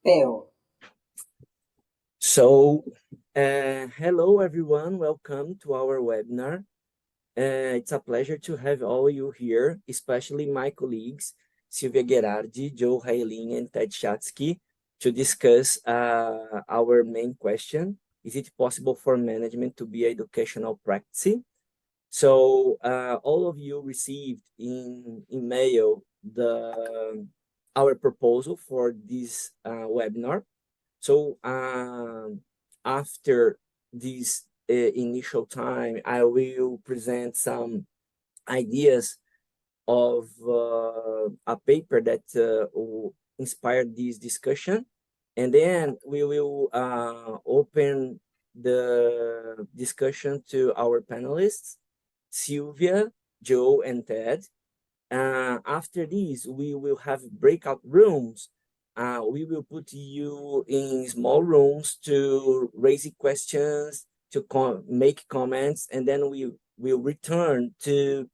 Fail. So, hello everyone, welcome to our webinar. It's a pleasure to have all you here, especially my colleagues, Sylvia Gherardi, Joe Hailin, and Ted Schatzki, to discuss our main question. Is it possible for management to be educational practice? So, all of you received in email our proposal for this webinar. So after this initial time, I will present some ideas of a paper that inspired this discussion. And then we will open the discussion to our panelists, Sylvia, Joe, and Ted. After this, we will have breakout rooms. We will put you in small rooms to raise questions, to make comments, and then we will return to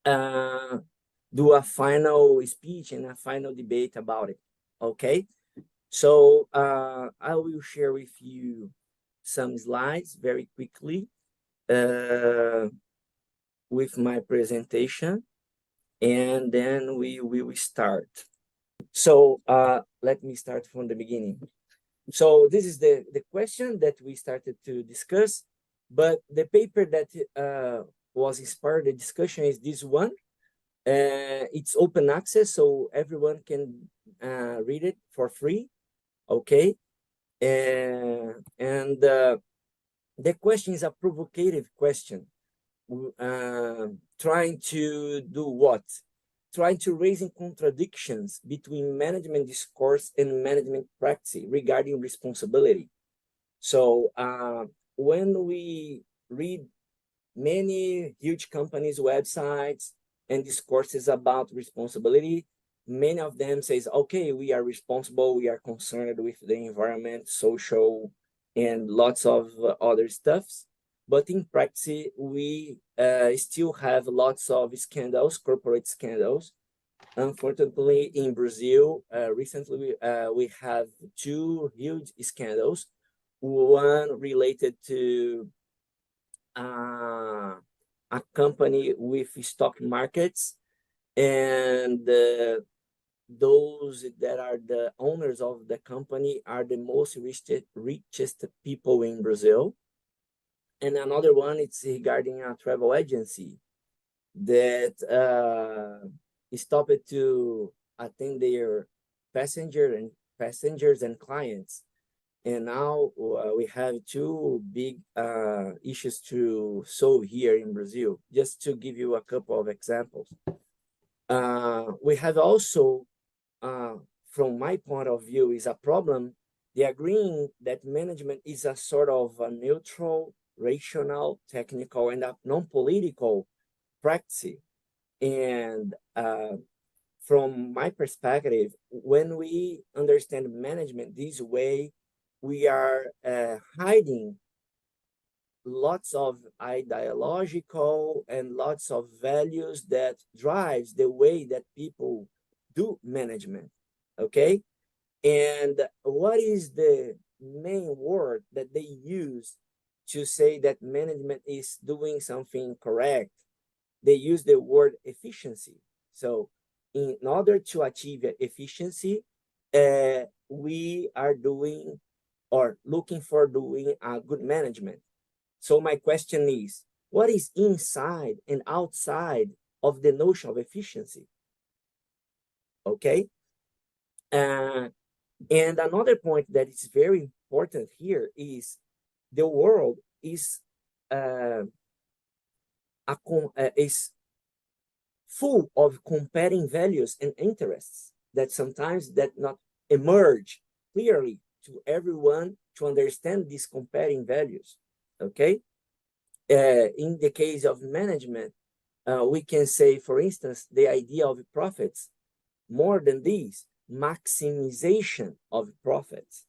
do a final speech and a final debate about it. Okay? So I will share with you some slides very quickly with my presentation, and then we will start. So let me start from the beginning. So this is the question that we started to discuss, but the paper that was inspired the discussion is this one. It's open access, so everyone can read it for free, okay? And the question is a provocative question, trying to do what? Trying to raise contradictions between management discourse and management practice regarding responsibility. So when we read many huge companies' websites and discourses about responsibility, many of them says, okay, we are responsible, we are concerned with the environment, social, and lots of other stuffs. But in practice, we still have lots of scandals, corporate scandals. Unfortunately, in Brazil, recently we have two huge scandals. One related to a company with stock markets, and those that are the owners of the company are the most richest people in Brazil. And another one, it's regarding a travel agency that stopped to attend their passengers and clients. And now we have two big issues to solve here in Brazil. Just to give you a couple of examples. We have also, from my point of view, is a problem, the agreeing that management is a sort of a neutral, rational, technical, and a non-political practice. And from my perspective, when we understand management this way, we are hiding lots of ideological and lots of values that drives the way that people do management. Okay. And what is the main word that they use to say that management is doing something correct? They use the word efficiency. So in order to achieve efficiency, we are doing or looking for doing a good management. So my question is, what is inside and outside of the notion of efficiency? Okay. And another point that is very important here is the world is is full of comparing values and interests that sometimes that not emerge clearly to everyone to understand these comparing values. Okay. In the case of management, we can say, for instance, the idea of profits. More than this, maximization of profits.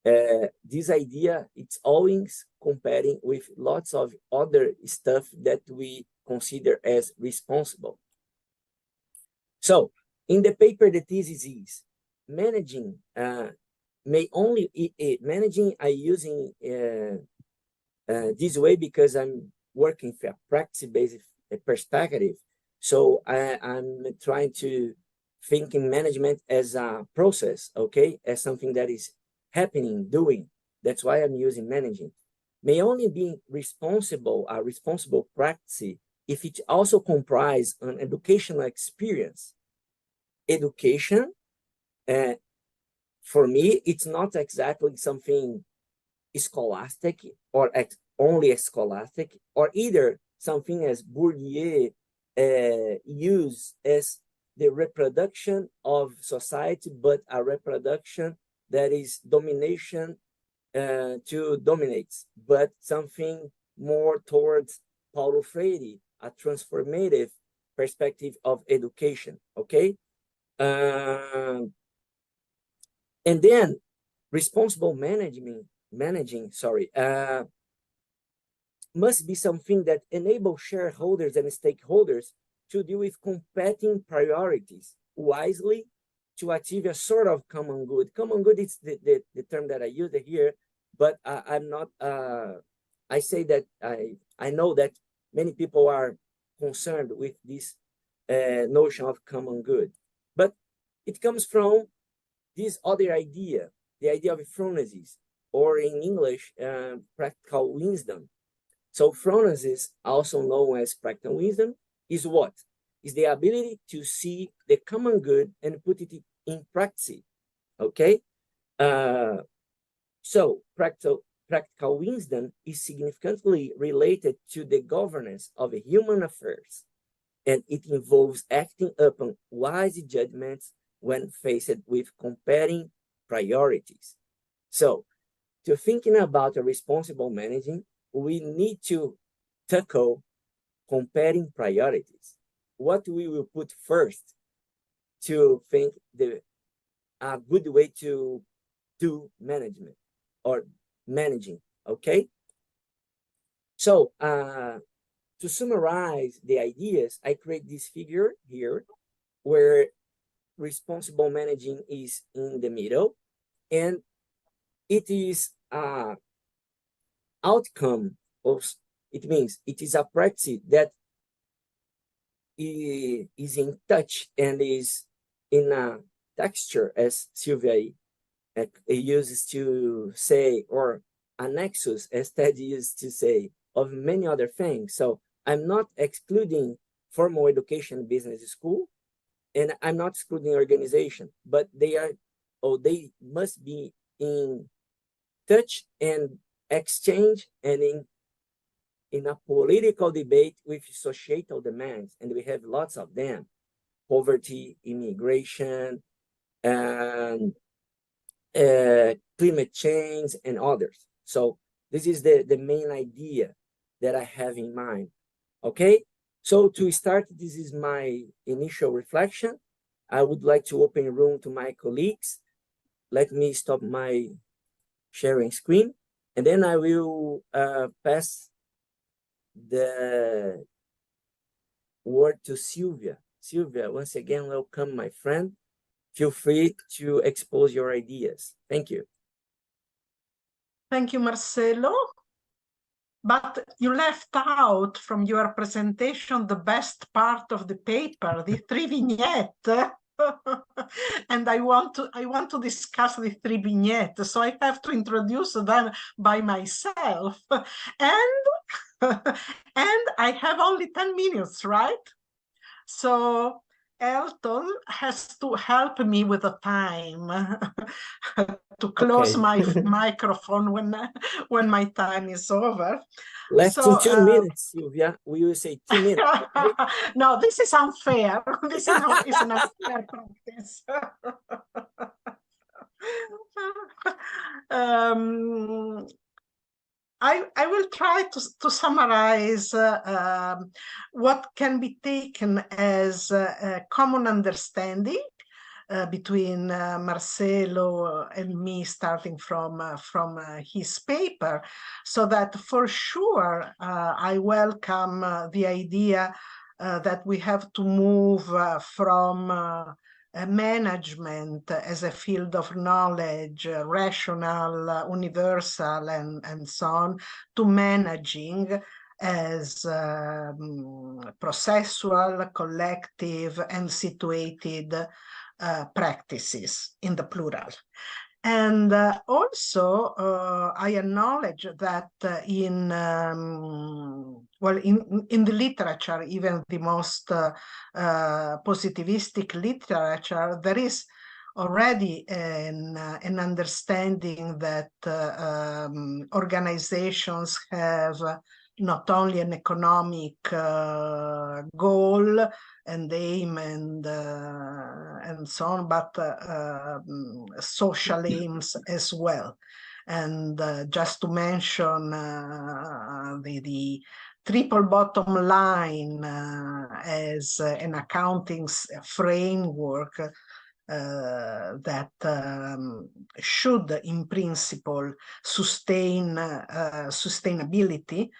This idea, it's always comparing with lots of other stuff that we consider as responsible. So in the paper, the thesis is managing may only managing I using this way because I'm working from a practice-based perspective. So I'm trying to think in management as a process, okay, as something that is happening, doing. That's why I'm using managing. May only be responsible, a responsible practice if it also comprise an educational experience. Education, for me, it's not exactly something scholastic or only scholastic, or either something as Bourdieu used as the reproduction of society, but a reproduction that is domination to dominate, but something more towards Paulo Freire, a transformative perspective of education, okay? And then responsible managing, must be something that enables shareholders and stakeholders to deal with competing priorities wisely to achieve a sort of common good. Common good is the term that I use here, but I'm not, I say that I know that many people are concerned with this notion of common good, but it comes from this other idea, the idea of phronesis, or in English, practical wisdom. So phronesis, also known as practical wisdom, is what? Is the ability to see the common good and put it in practice, okay? So practical wisdom is significantly related to the governance of human affairs, and it involves acting upon wise judgments when faced with competing priorities. So, to thinking about a responsible managing, we need to tackle comparing priorities. What we will put first to think a good way to do management or managing, okay? So, to summarize the ideas, I create this figure here where responsible managing is in the middle, and it is a outcome of, it means it is a practice that is in touch and is in a texture, as Sylvia uses to say, or a nexus, as Ted used to say, of many other things. So I'm not excluding formal education business school, and I'm not excluding organization, but they are, or they must be in touch and exchange and in a political debate with societal demands, and we have lots of them: poverty, immigration, and climate change, and others. So this is the main idea that I have in mind. Okay, so to start, this is my initial reflection. I would like to open room to my colleagues. Let me stop my sharing screen, and then I will pass the word to Sylvia. Sylvia, once again, welcome, my friend. Feel free to expose your ideas. Thank you. Thank you, Marcelo. But you left out from your presentation the best part of the paper, the 3 vignettes. And I want to discuss the 3 vignettes, so I have to introduce them by myself. And and I have only 10 minutes, right? So Elton has to help me with the time to close my microphone when my time is over. Less than 2 minutes, Sylvia. We will say 2 minutes. Okay? No, this is unfair. This is an unfair practice. I will try to summarize what can be taken as a common understanding between Marcelo and me, starting from his paper, so that for sure I welcome the idea that we have to move from management as a field of knowledge, rational, universal, and so on, to managing as processual, collective, and situated practices in the plural. And also, I acknowledge that in the literature, even the most positivistic literature, there is already an understanding that organizations have not only an economic goal and aim and so on, but social aims as well. And just to mention the triple bottom line as an accounting framework that should, in principle, sustain sustainability.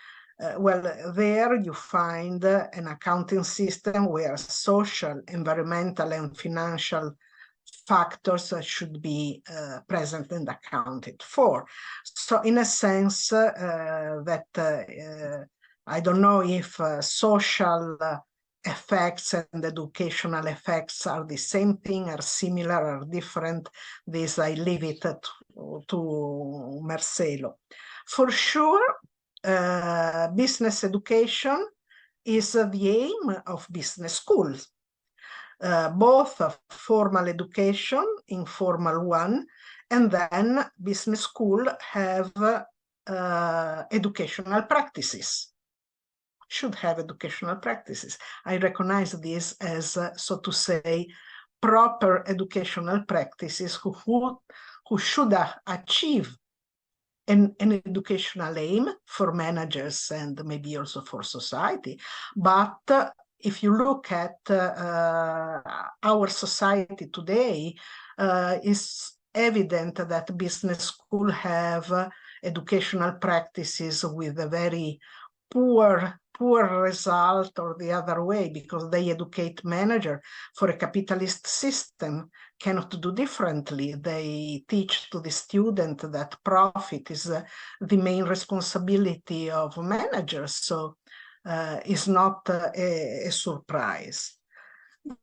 Well, there you find an accounting system where social, environmental, and financial factors should be present and accounted for. So in a sense that I don't know if social effects and educational effects are the same thing, are similar, or different. This I leave it to Marcelo. For sure, business education is the aim of business schools, both formal education, informal one, and then business school have educational practices, should have educational practices. I recognize this as, so to say, proper educational practices who should achieve an educational aim for managers and maybe also for society. But if you look at our society today, it's evident that business schools have educational practices with a very poor result, or the other way, because they educate manager for a capitalist system cannot do differently. They teach to the student that profit is the main responsibility of managers, so it's not a surprise.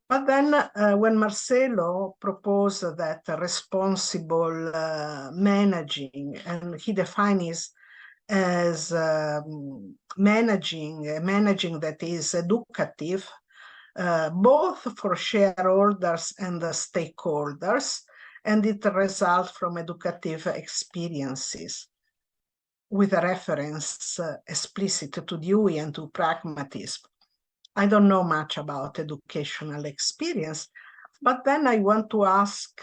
But then when Marcelo proposed that responsible managing, and he defines as managing that is educative, both for shareholders and stakeholders, and it results from educative experiences with a reference explicit to Dewey and to pragmatism. I don't know much about educational experience, but then I want to ask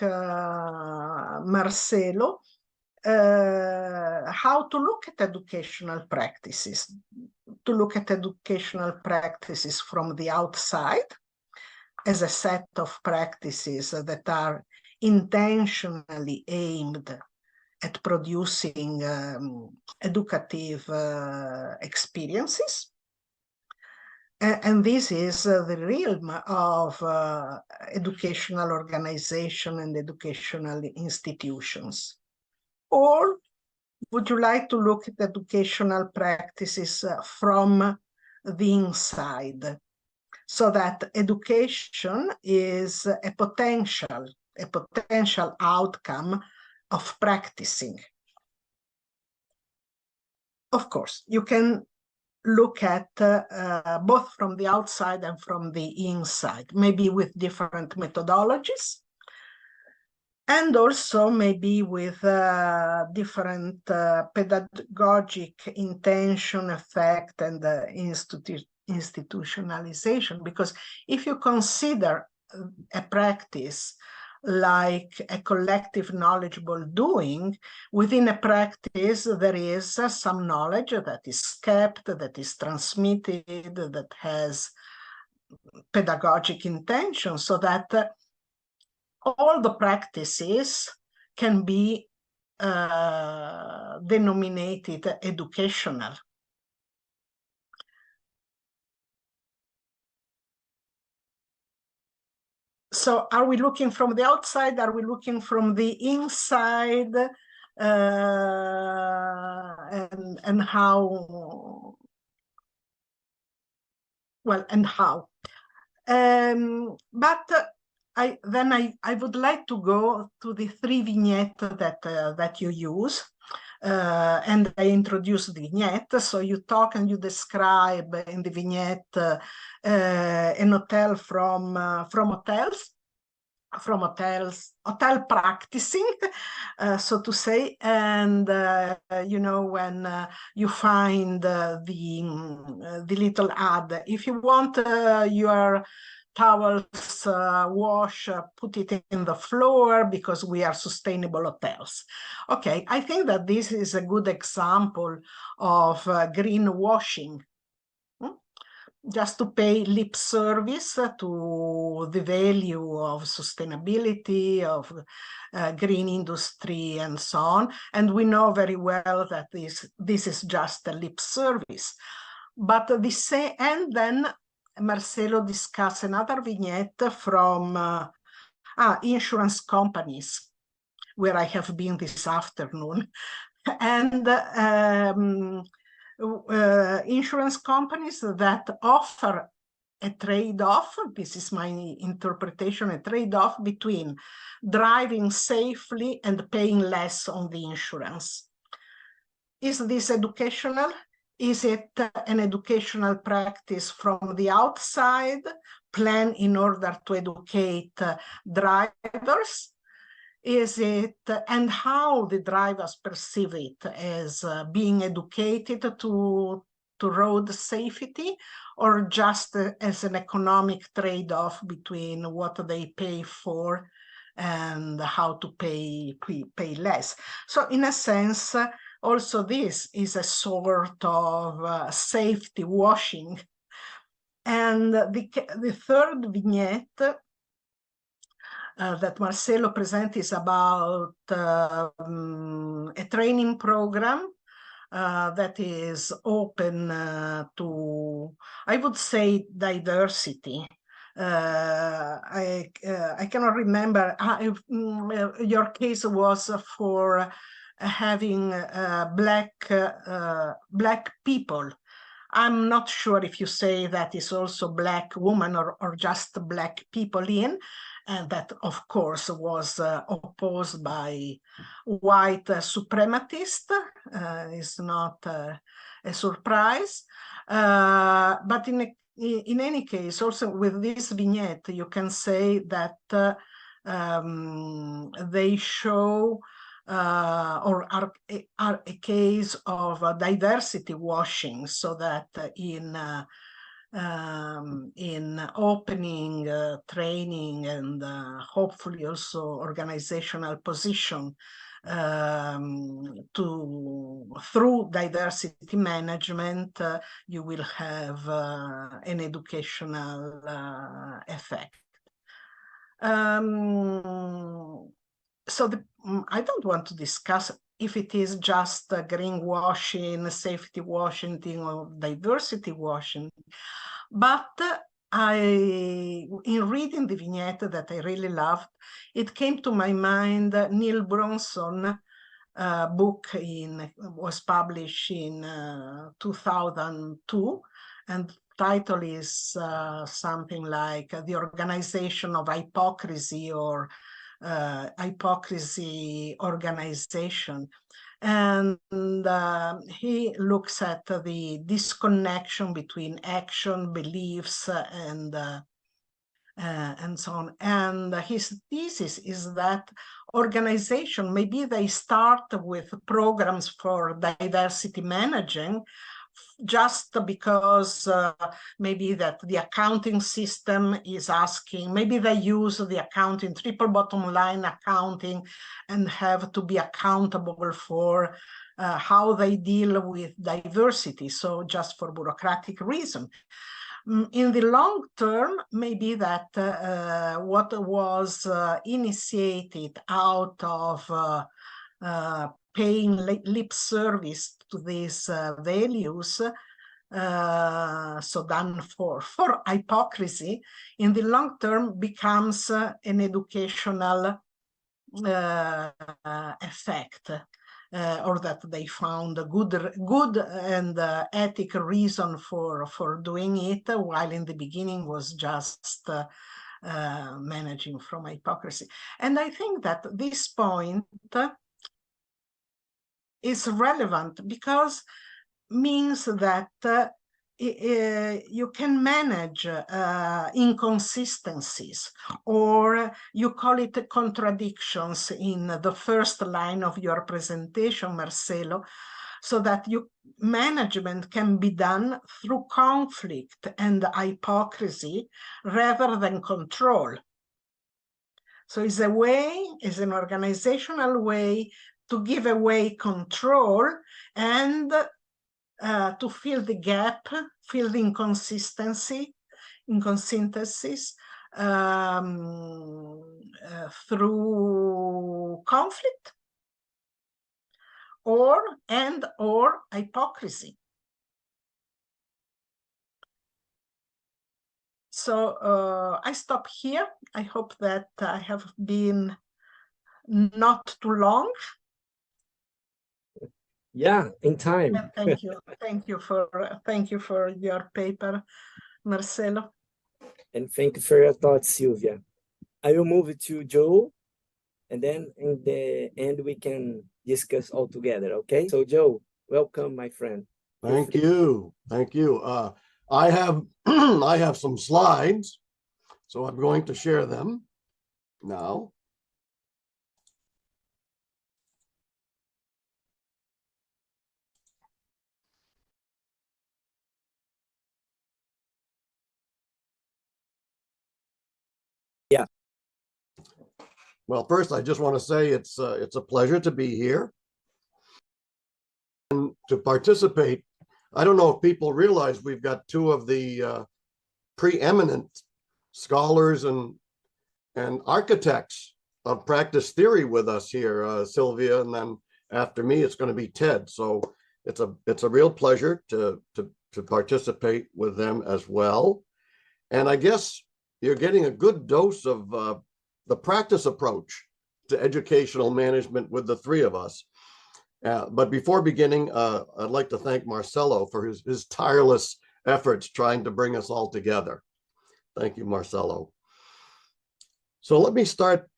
Marcelo how to look at educational practices, from the outside as a set of practices that are intentionally aimed at producing educative experiences. And this is the realm of educational organization and educational institutions. Or would you like to look at educational practices from the inside, so that education is a potential outcome of practicing? Of course, you can look at both from the outside and from the inside, maybe with different methodologies, and also maybe with different pedagogic intention, effect, and institutionalization. Because if you consider a practice like a collective knowledgeable doing, within a practice there is some knowledge that is kept, that is transmitted, that has pedagogic intention, so that all the practices can be denominated educational. So are we looking from the outside? Are we looking from the inside? And how? Well, and how? But I would like to go to the 3 vignettes that you use. And I introduce the vignette. So you talk and you describe in the vignette an hotel from hotel practicing, so to say, and you know, when you find the little ad, if you want your towels wash, put it in the floor because we are sustainable hotels. Okay, I think that this is a good example of greenwashing. Just to pay lip service to the value of sustainability, of green industry, and so on. And we know very well that this is just a lip service. But and then Marcelo discussed another vignette from insurance companies, where I have been this afternoon. And insurance companies that offer a trade-off, this is my interpretation, a trade-off between driving safely and paying less on the insurance. Is this educational? Is it an educational practice from the outside, planned in order to educate drivers? Is it, and how the drivers perceive it as being educated to road safety, or just as an economic trade-off between what they pay for and how to pay less? So in a sense, also this is a sort of safety washing. And the third vignette that Marcelo presents is about a training program that is open to, I would say, diversity. I cannot remember. Your case was for having black people. I'm not sure if you say that is also black woman or just black people in, and that of course was opposed by white supremacists. Is not a surprise, but in any case, also with this vignette, you can say that they show or are a case of diversity washing, so that in opening training and hopefully also organizational position through diversity management, you will have an educational effect. So I don't want to discuss if it is just greenwashing, safety washing, or diversity washing, but in reading the vignette that I really loved, it came to my mind Neil Bronson book was published in 2002, and title is something like The Organization of Hypocrisy, or Hypocrisy Organization. And he looks at the disconnection between action, beliefs, and so on. And his thesis is that organization, maybe they start with programs for diversity managing, just because maybe that the accounting system is asking, maybe they use the accounting, triple bottom line accounting, and have to be accountable for how they deal with diversity. So just for bureaucratic reason. In the long term, maybe that what was initiated out of paying lip service to these values so done for hypocrisy, in the long term becomes an educational effect, or that they found a good and ethical reason for doing it, while in the beginning was just managing from hypocrisy. And I think that this point is relevant because means that you can manage inconsistencies, or you call it contradictions in the first line of your presentation, Marcelo, so that management can be done through conflict and hypocrisy rather than control. So it's a way, it's an organizational way to give away control and to fill the gap, fill the inconsistencies through conflict or hypocrisy. So I stop here. I hope that I have been not too long. Yeah, in time. Thank you. Thank you for your paper, Marcelo. And thank you for your thoughts, Sylvia. I will move it to Joe, and then in the end we can discuss all together, okay? So Joe, welcome, my friend. Thank you. Thank you. I have I have some slides, so I'm going to share them now. Yeah. Well, first, I just want to say it's a pleasure to be here and to participate. I don't know if people realize we've got two of the preeminent scholars and architects of practice theory with us here, Sylvia, and then after me, it's going to be Ted. So it's a real pleasure to participate with them as well. And I guess you're getting a good dose of the practice approach to educational management with the three of us. But before beginning, I'd like to thank Marcelo for his tireless efforts trying to bring us all together. Thank you, Marcelo. So let me start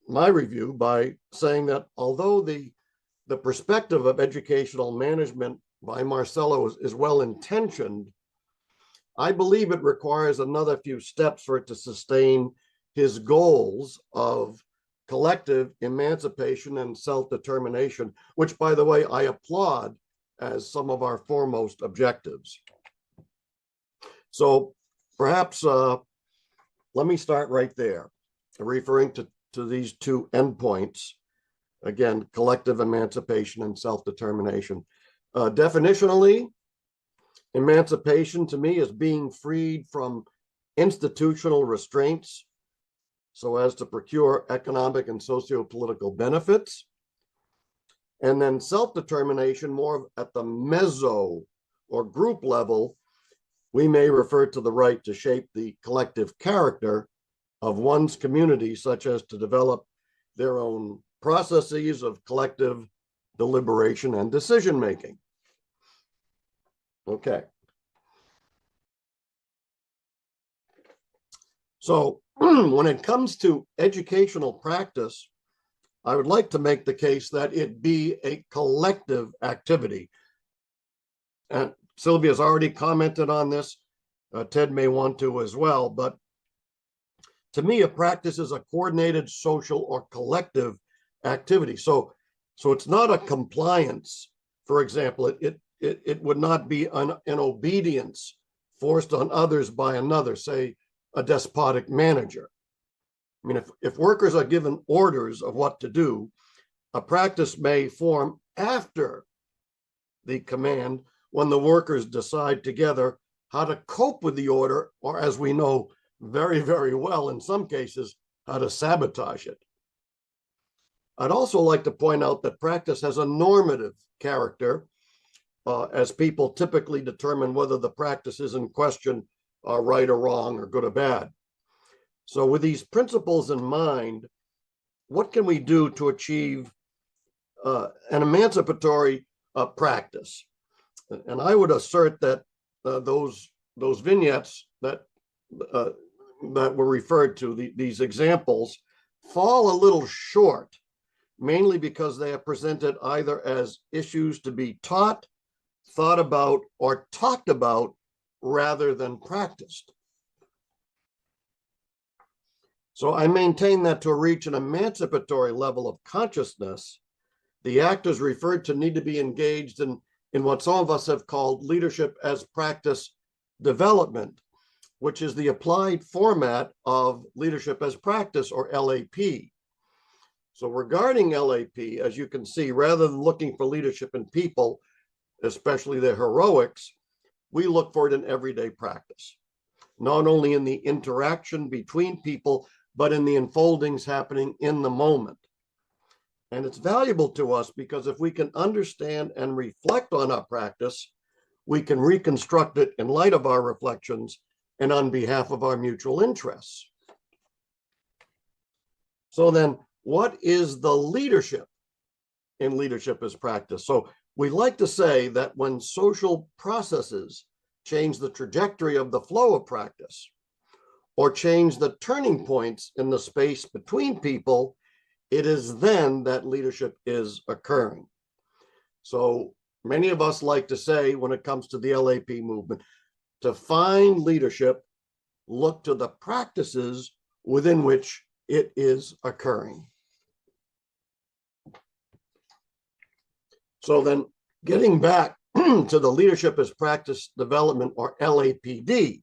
my review by saying that although the perspective of educational management by Marcelo is well-intentioned, I believe it requires another few steps for it to sustain his goals of collective emancipation and self-determination, which, by the way, I applaud as some of our foremost objectives. So perhaps let me start right there, referring to these two endpoints. Again, collective emancipation and self-determination. Definitionally, emancipation to me is being freed from institutional restraints so as to procure economic and socio-political benefits. And then self-determination, more at the meso or group level, we may refer to the right to shape the collective character of one's community, such as to develop their own processes of collective deliberation and decision-making. Okay. So when it comes to educational practice, I would like to make the case that it be a collective activity. And Sylvia's already commented on this. Ted may want to as well, but to me, a practice is a coordinated social or collective activity. So it's not a compliance. For example, it would not be an obedience forced on others by another, say a despotic manager. I mean, if workers are given orders of what to do, a practice may form after the command when the workers decide together how to cope with the order, or as we know very, very well in some cases, how to sabotage it. I'd also like to point out that practice has a normative character, as people typically determine whether the practices in question are right or wrong or good or bad. So with these principles in mind, what can we do to achieve an emancipatory practice? And I would assert that those vignettes that were referred to, these examples, fall a little short, mainly because they are presented either as issues to be taught, thought about, or talked about rather than practiced. So I maintain that to reach an emancipatory level of consciousness, the actors referred to need to be engaged in what some of us have called leadership as practice development, which is the applied format of leadership as practice, or LAP. So regarding LAP, as you can see, rather than looking for leadership in people, especially their heroics, we look for it in everyday practice, not only in the interaction between people, but in the unfoldings happening in the moment. And it's valuable to us because if we can understand and reflect on our practice, we can reconstruct it in light of our reflections and on behalf of our mutual interests. So then, what is the leadership in leadership as practice? So we like to say that when social processes change the trajectory of the flow of practice, or change the turning points in the space between people, it is then that leadership is occurring. So many of us like to say, when it comes to the LAP movement, to find leadership, look to the practices within which it is occurring. So then, getting back to the leadership as practice development, or LAPD,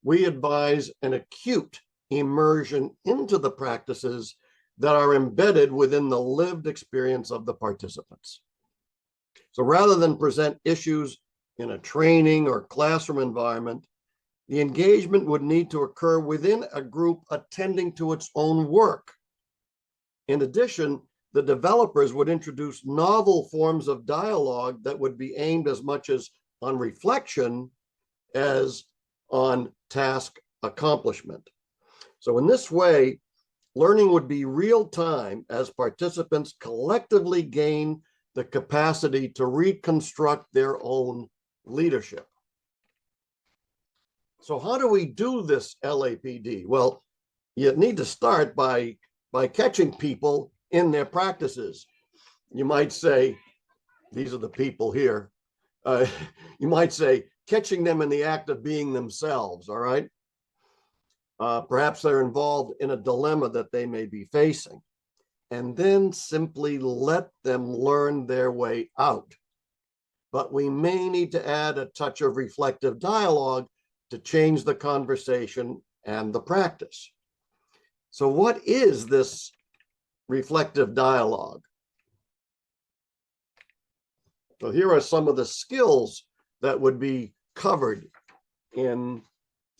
we advise an acute immersion into the practices that are embedded within the lived experience of the participants. So rather than present issues in a training or classroom environment, the engagement would need to occur within a group attending to its own work. In addition, the developers would introduce novel forms of dialogue that would be aimed as much as on reflection as on task accomplishment. So in this way, learning would be real time as participants collectively gain the capacity to reconstruct their own leadership. So how do we do this LAPD? Well, you need to start by catching people in their practices. You might say, these are the people here. You might say, catching them in the act of being themselves, all right? Perhaps they're involved in a dilemma that they may be facing, and then simply let them learn their way out. But we may need to add a touch of reflective dialogue to change the conversation and the practice. So what is this reflective dialogue? So here are some of the skills that would be covered in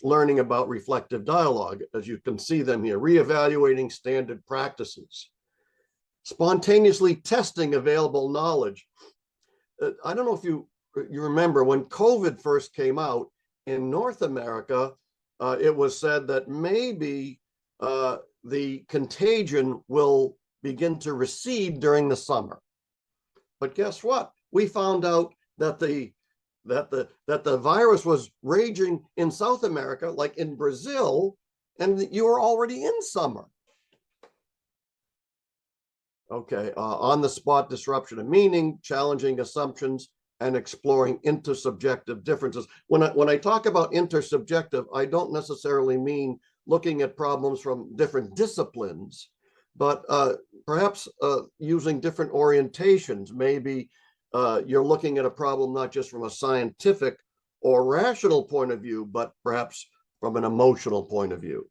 learning about reflective dialogue, as you can see them here. Reevaluating standard practices, spontaneously testing available knowledge. I don't know if you remember when COVID first came out in North America, it was said that maybe the contagion will begin to recede during the summer. But guess what? We found out that the virus was raging in South America, like in Brazil, and you were already in summer. Okay, on-the-spot disruption of meaning, challenging assumptions, and exploring intersubjective differences. When I talk about intersubjective, I don't necessarily mean looking at problems from different disciplines, but perhaps using different orientations. Maybe you're looking at a problem not just from a scientific or rational point of view, but perhaps from an emotional point of view.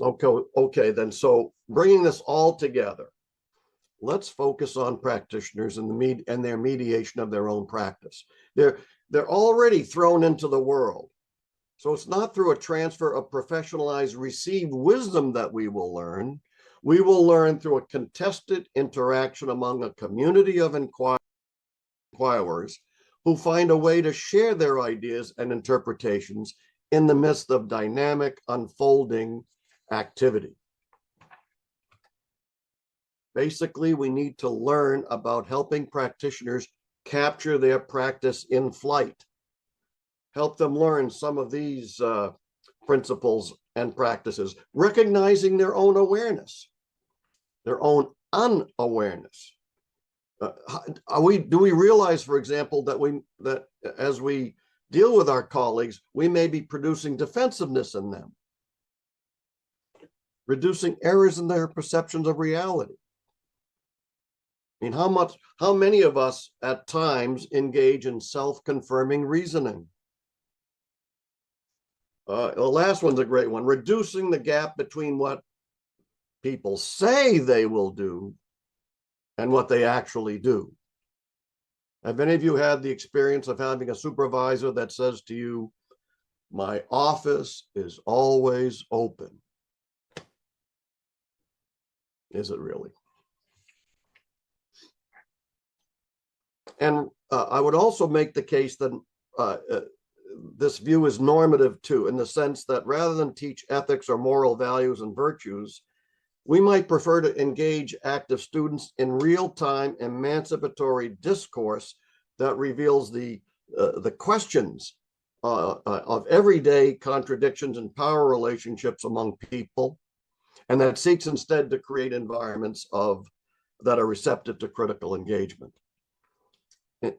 Okay, then, so bringing this all together, let's focus on practitioners and their mediation of their own practice. They're already thrown into the world. So it's not through a transfer of professionalized received wisdom that we will learn. We will learn through a contested interaction among a community of inquirers who find a way to share their ideas and interpretations in the midst of dynamic, unfolding activity. Basically, we need to learn about helping practitioners capture their practice in flight. Help them learn some of these principles and practices, recognizing their own awareness, their own unawareness. Do we realize, for example, that as we deal with our colleagues, we may be producing defensiveness in them, reducing errors in their perceptions of reality? I mean, how many of us at times engage in self-confirming reasoning? The last one's a great one, reducing the gap between what people say they will do and what they actually do. Have any of you had the experience of having a supervisor that says to you, "My office is always open"? Is it really? And I would also make the case that this view is normative too, in the sense that rather than teach ethics or moral values and virtues, we might prefer to engage active students in real-time emancipatory discourse that reveals the questions of everyday contradictions and power relationships among people, and that seeks instead to create environments that are receptive to critical engagement.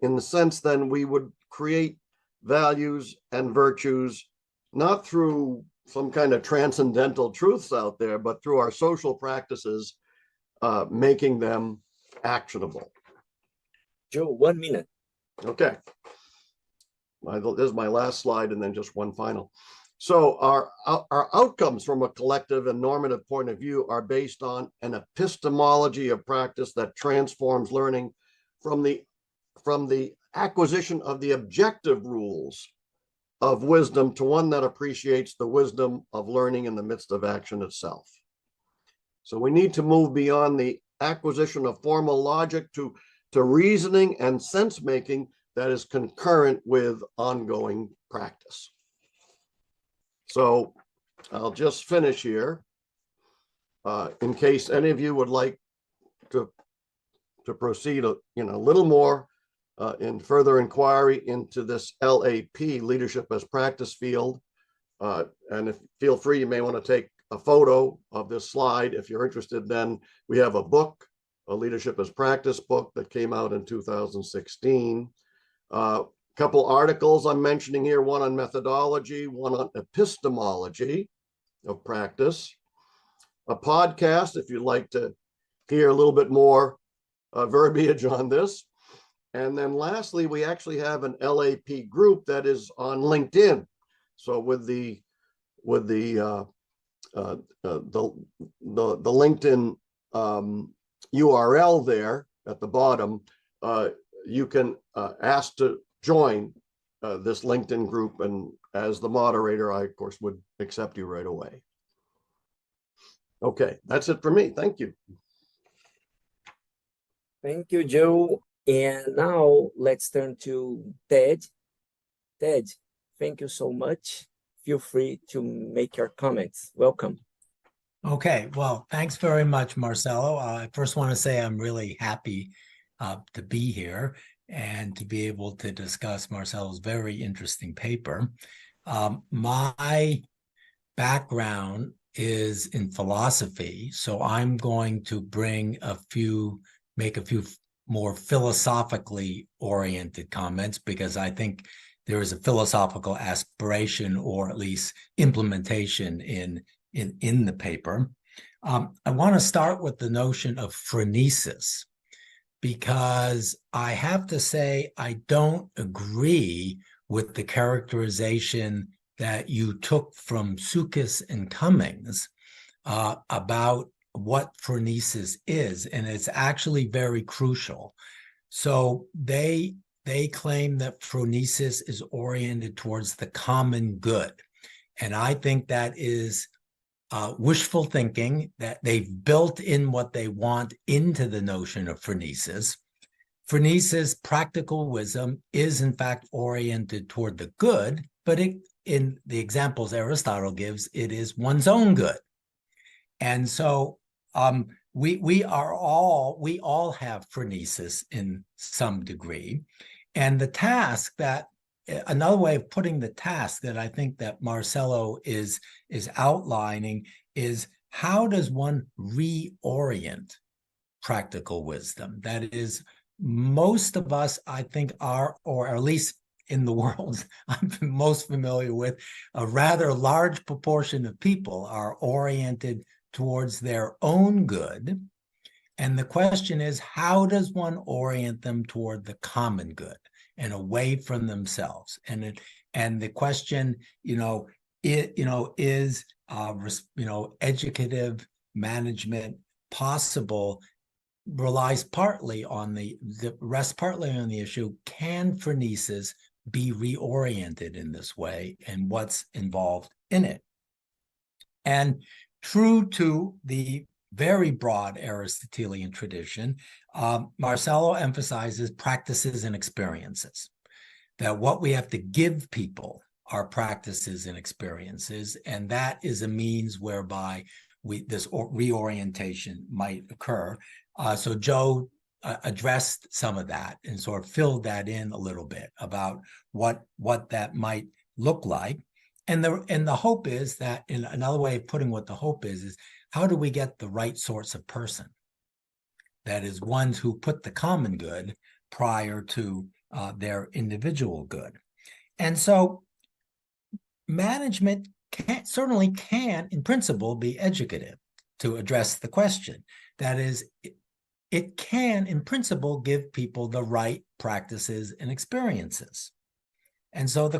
In the sense, then, we would create values and virtues not through some kind of transcendental truths out there, but through our social practices, making them actionable. Joe, 1 minute. Okay. This is my last slide, and then just one final. So our outcomes from a collective and normative point of view are based on an epistemology of practice that transforms learning from the acquisition of the objective rules of wisdom to one that appreciates the wisdom of learning in the midst of action itself. So we need to move beyond the acquisition of formal logic to reasoning and sense making that is concurrent with ongoing practice. So I'll just finish here in case any of you would like to proceed a little more in further inquiry into this LAP, leadership as practice field. And if feel free, you may want to take a photo of this slide. If you're interested, then we have a book, a leadership as practice book that came out in 2016. Couple articles I'm mentioning here, one on methodology, one on epistemology of practice. A podcast, if you'd like to hear a little bit more verbiage on this. And then lastly, we actually have an LAP group that is on LinkedIn. So with the LinkedIn URL there at the bottom, you can ask to join this LinkedIn group, and as the moderator, I of course would accept you right away. Okay, that's it for me. Thank you. Thank you, Joe. And now let's turn to Ted. Ted, thank you so much. Feel free to make your comments. Welcome. Okay, well, thanks very much, Marcelo. I first want to say I'm really happy to be here and to be able to discuss Marcelo's very interesting paper. My background is in philosophy, so I'm going to make a few more philosophically oriented comments, because I think there is a philosophical aspiration, or at least implementation in the paper. I want to start with the notion of phronesis, because I have to say I don't agree with the characterization that you took from Souza and Cummings about what phronesis is, and it's actually very crucial. So they claim that phronesis is oriented towards the common good, and I think that is wishful thinking, that they've built in what they want into the notion of phronesis. Phronesis, practical wisdom, is in fact oriented toward the good, but in the examples Aristotle gives, it is one's own good. And so we all have phronesis in some degree. And the task that, another way of putting the task that I think that Marcelo is outlining is, how does one reorient practical wisdom? That is, most of us, I think, are, or at least in the world I'm most familiar with, a rather large proportion of people are oriented towards their own good. And the question is, how does one orient them toward the common good and away from themselves? And the question, is educative management possible? Rests partly on the issue, can phronesis be reoriented in this way, and what's involved in it? And true to the very broad Aristotelian tradition, Marcelo emphasizes practices and experiences, that what we have to give people are practices and experiences, and that is a means whereby this reorientation might occur. So Joe addressed some of that and sort of filled that in a little bit about what that might look like. And the hope is that, in another way of putting what the hope is how do we get the right sorts of person? That is, ones who put the common good prior to their individual good. And so management certainly can, in principle, be educative to address the question. That is, it can, in principle, give people the right practices and experiences. And so the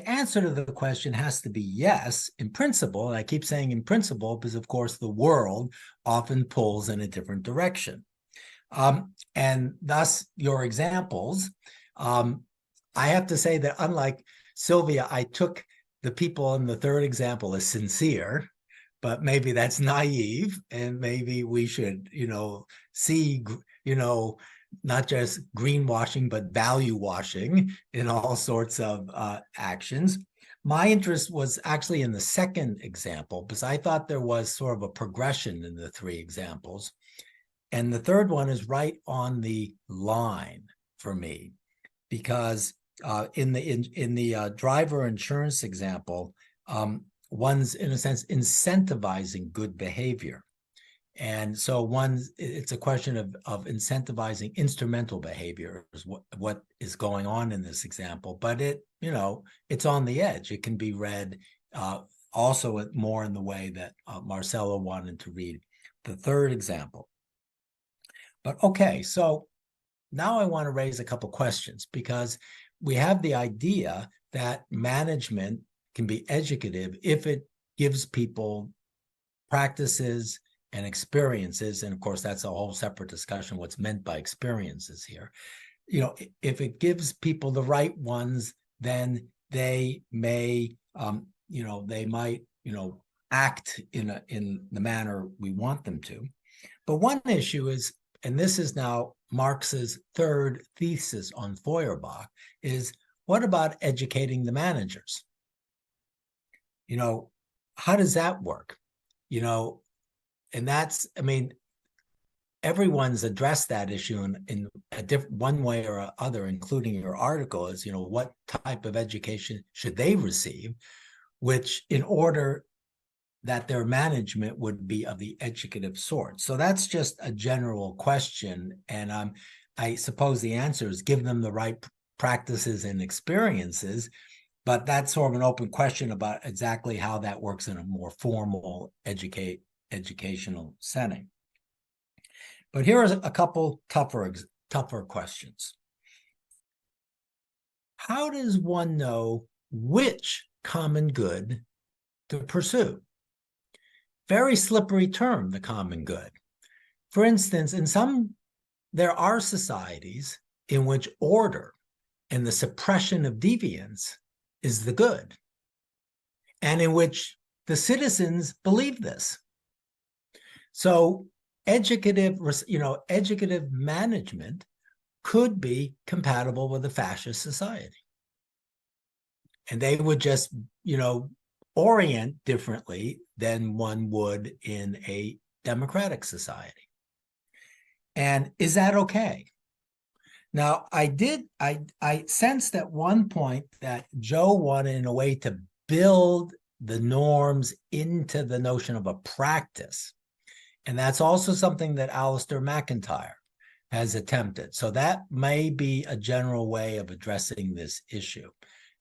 answer to the question has to be yes, in principle. And I keep saying in principle because, of course, the world often pulls in a different direction. And thus, your examples, I have to say that, unlike Sylvia, I took the people in the third example as sincere, but maybe that's naive, and maybe we should, see, not just greenwashing, but value washing in all sorts of actions. My interest was actually in the second example, because I thought there was sort of a progression in the three examples. And the third one is right on the line for me, because in the driver insurance example, one's, in a sense, incentivizing good behavior. And so it's a question of incentivizing instrumental behavior is what is going on in this example. But it's on the edge. It can be read also more in the way that Marcelo wanted to read the third example. But okay, so now I want to raise a couple questions, because we have the idea that management can be educative if it gives people practices and experiences. And of course, that's a whole separate discussion, what's meant by experiences here. If it gives people the right ones, then they may, they might, act in the manner we want them to. But one issue is, and this is now Marx's third thesis on Feuerbach, is what about educating the managers? How does that work? And that's, everyone's addressed that issue in a different one way or other, including your article, is, what type of education should they receive, which in order that their management would be of the educative sort. So that's just a general question. And I suppose the answer is give them the right practices and experiences, but that's sort of an open question about exactly how that works in a more formal educational setting. But here are a couple tougher questions. How does one know which common good to pursue? Very slippery term, the common good. For instance, there are societies in which order and the suppression of deviance is the good, and in which the citizens believe this. So educative management could be compatible with a fascist society. And they would just, orient differently than one would in a democratic society. And is that okay? Now, I sensed at one point that Joe wanted, in a way, to build the norms into the notion of a practice. And that's also something that Alistair McIntyre has attempted. So that may be a general way of addressing this issue,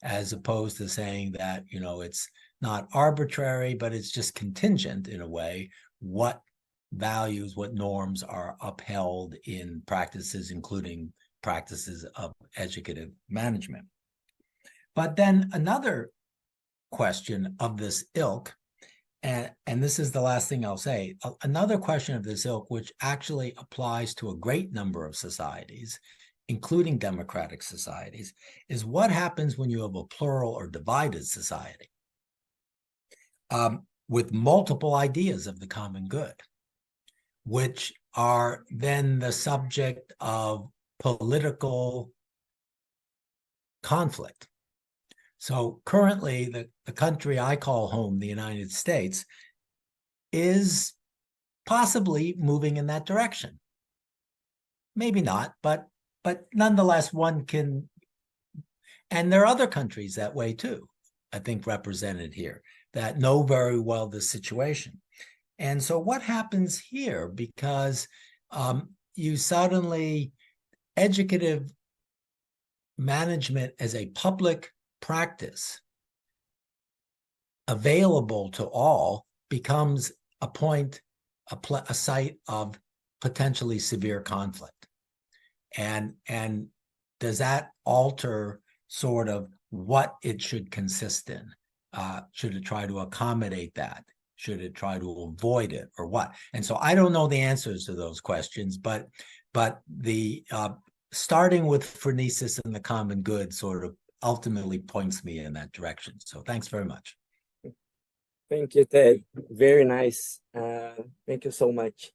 as opposed to saying that, it's not arbitrary, but it's just contingent in a way, what values, what norms are upheld in practices, including practices of educative management. But then another question of this ilk, and this is the last thing I'll say, another question of this ilk, which actually applies to a great number of societies, including democratic societies, is what happens when you have a plural or divided society with multiple ideas of the common good, which are then the subject of political conflict. So currently, the country I call home, the United States, is possibly moving in that direction. Maybe not, but nonetheless, one can, and there are other countries that way too, I think represented here, that know very well the situation. And so what happens here, because you suddenly, educative management as a public practice available to all becomes a site of potentially severe conflict. And does that alter sort of what it should consist in? Should it try to accommodate that? Should it try to avoid it, or what? And so I don't know the answers to those questions, but the starting with phronesis and the common good sort of ultimately points me in that direction. So thanks very much. Thank you, Ted. Very nice. Thank you so much.